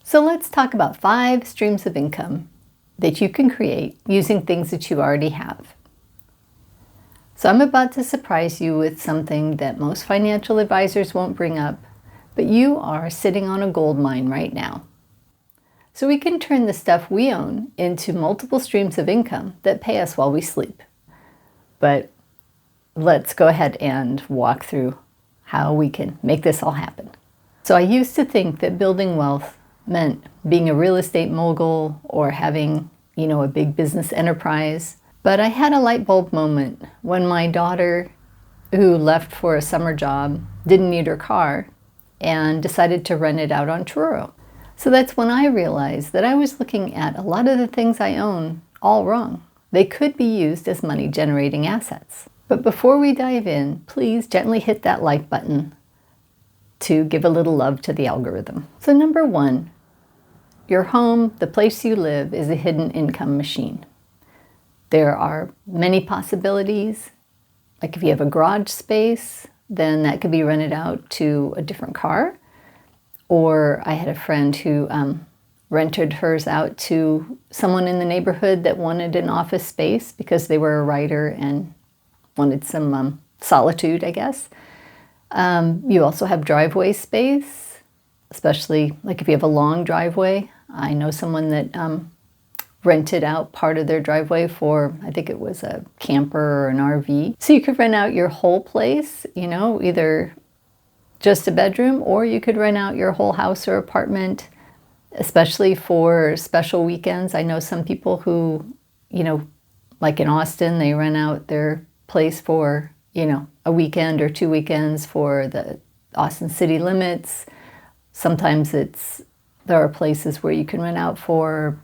So let's talk about 5 streams of income that you can create using things that you already have. So I'm about to surprise you with something that most financial advisors won't bring up, but you are sitting on a gold mine right now. So we can turn the stuff we own into multiple streams of income that pay us while we sleep. But let's go ahead and walk through how we can make this all happen. So I used to think that building wealth meant being a real estate mogul or having, a big business enterprise. But I had a light bulb moment when my daughter, who left for a summer job, didn't need her car and decided to rent it out on Truro. So that's when I realized that I was looking at a lot of the things I own all wrong. They could be used as money-generating assets. But before we dive in, please gently hit that like button to give a little love to the algorithm. So number 1, your home, the place you live, is a hidden income machine. There are many possibilities. Like if you have a garage space, then that could be rented out to a different car. Or I had a friend who rented hers out to someone in the neighborhood that wanted an office space because they were a writer and wanted some solitude, I guess. You also have driveway space, especially like if you have a long driveway. I know someone that rented out part of their driveway for, I think it was a camper or an RV. So you could rent out your whole place, either just a bedroom, or you could rent out your whole house or apartment, especially for special weekends. I know some people who, like in Austin, they rent out their place for, a weekend or 2 weekends for the Austin city limits. Sometimes there are places where you can rent out for,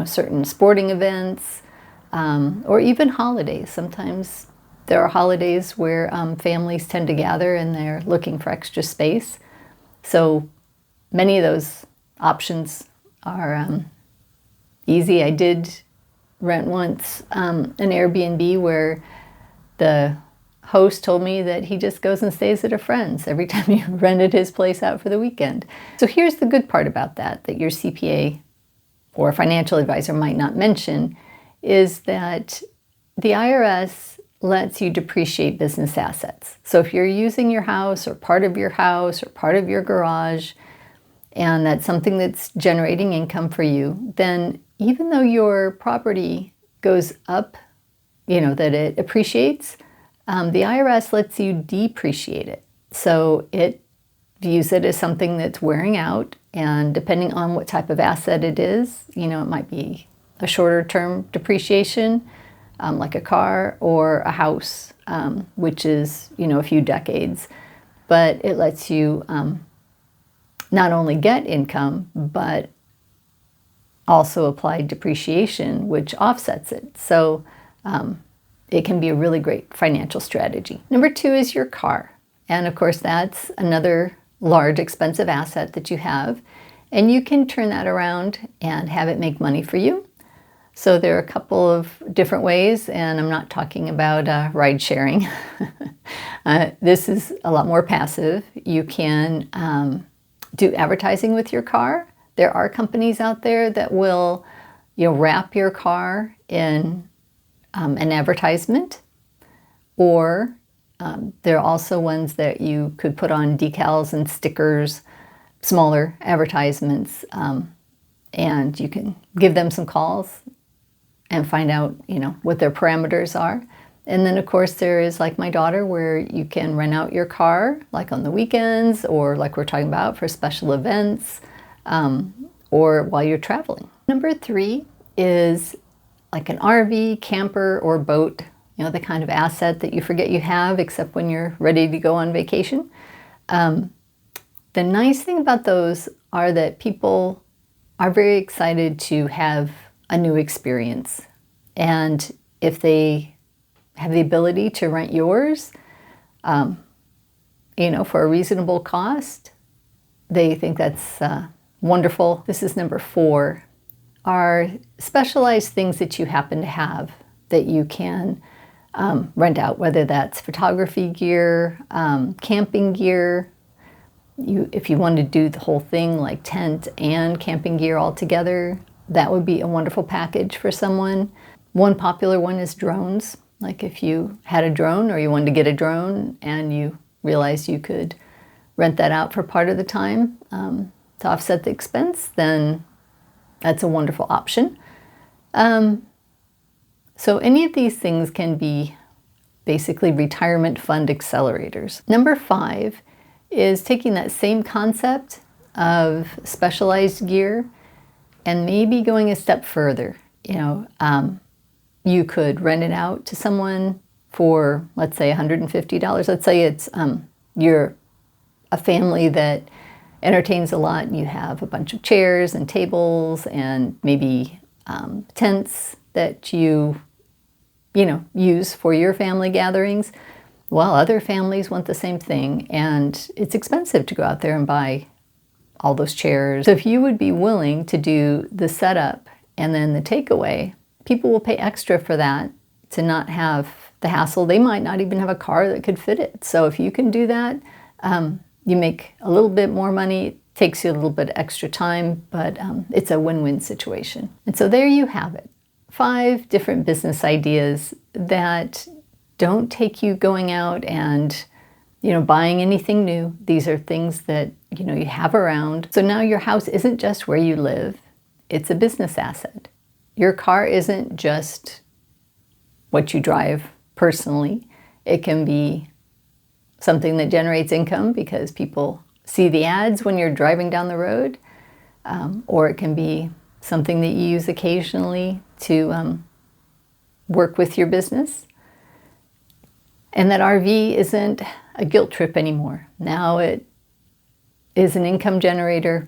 certain sporting events, or even holidays. Sometimes there are holidays where families tend to gather and they're looking for extra space. So many of those options are easy. I did rent once an Airbnb where the host told me that he just goes and stays at a friend's every time he rented his place out for the weekend. So here's the good part about that your CPA or financial advisor might not mention, is that the IRS lets you depreciate business assets. So if you're using your house or part of your house or part of your garage, and that's something that's generating income for you, then even though your property goes up, that it appreciates, the IRS lets you depreciate it. So it views it as something that's wearing out, and depending on what type of asset it is, it might be a shorter term depreciation, like a car, or a house, which is, a few decades. But it lets you not only get income, but also apply depreciation, which offsets it. So it can be a really great financial strategy. Number 2 is your car. And of course, that's another large, expensive asset that you have. And you can turn that around and have it make money for you. So there are a couple of different ways, and I'm not talking about ride sharing. This is a lot more passive. You can do advertising with your car. There are companies out there that will, wrap your car in an advertisement, or there are also ones that you could put on decals and stickers, smaller advertisements, and you can give them some calls and find out, what their parameters are. And then, of course, there is like my daughter, where you can rent out your car, like on the weekends, or like we're talking about for special events, or while you're traveling. Number 3 is like an RV, camper, or boat, the kind of asset that you forget you have, except when you're ready to go on vacation. The nice thing about those are that people are very excited to have a new experience. And if they have the ability to rent yours, for a reasonable cost, they think that's wonderful. This is number 4, are specialized things that you happen to have that you can rent out, whether that's photography gear, camping gear, If you want to do the whole thing like tent and camping gear all together, that would be a wonderful package for someone. One popular one is drones. Like if you had a drone or you wanted to get a drone and you realized you could rent that out for part of the time to offset the expense, then that's a wonderful option. So any of these things can be basically retirement fund accelerators. Number 5 is taking that same concept of specialized gear and maybe going a step further. You could rent it out to someone for, let's say, $150. Let's say it's you're a family that entertains a lot and you have a bunch of chairs and tables and maybe tents that you use for your family gatherings. Well, other families want the same thing, and it's expensive to go out there and buy all those chairs. So if you would be willing to do the setup and then the takeaway, people will pay extra for that to not have the hassle. They might not even have a car that could fit it. So if you can do that, you make a little bit more money. It takes you a little bit extra time, but it's a win-win situation. And so there you have it. 5 different business ideas that don't take you going out and buying anything new. These are things that you have around. So now your house isn't just where you live, it's a business asset. Your car isn't just what you drive personally. It can be something that generates income because people see the ads when you're driving down the road, or it can be something that you use occasionally to work with your business. And that RV isn't a guilt trip anymore. Now it is an income generator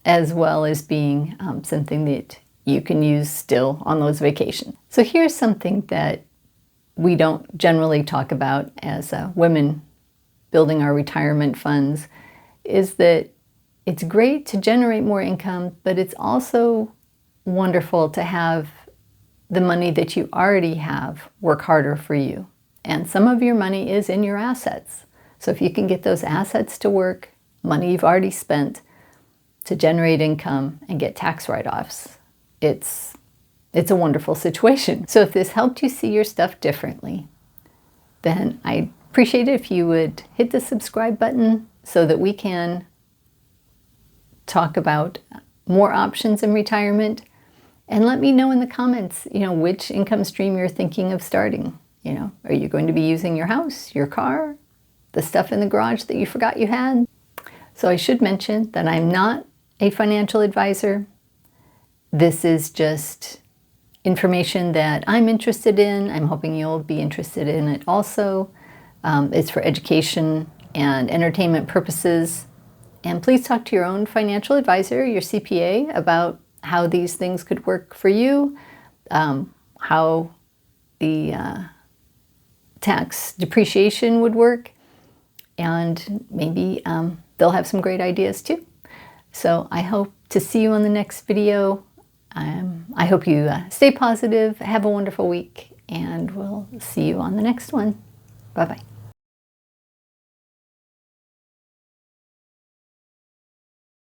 as well as being something that you can use still on those vacations. So here's something that we don't generally talk about as women building our retirement funds, is that it's great to generate more income, but it's also wonderful to have the money that you already have work harder for you. And some of your money is in your assets. So if you can get those assets to work, money you've already spent, to generate income and get tax write-offs, it's a wonderful situation. So if this helped you see your stuff differently, then I'd appreciate it if you would hit the subscribe button so that we can talk about more options in retirement. And let me know in the comments, which income stream you're thinking of starting. Are you going to be using your house, your car, the stuff in the garage that you forgot you had? So I should mention that I'm not a financial advisor. This is just information that I'm interested in. I'm hoping you'll be interested in it also. It's for education and entertainment purposes. And please talk to your own financial advisor, your CPA, about how these things could work for you, how the tax depreciation would work, and maybe they'll have some great ideas too. So I hope to see you on the next video. I hope you stay positive, have a wonderful week, and we'll see you on the next one. Bye-bye.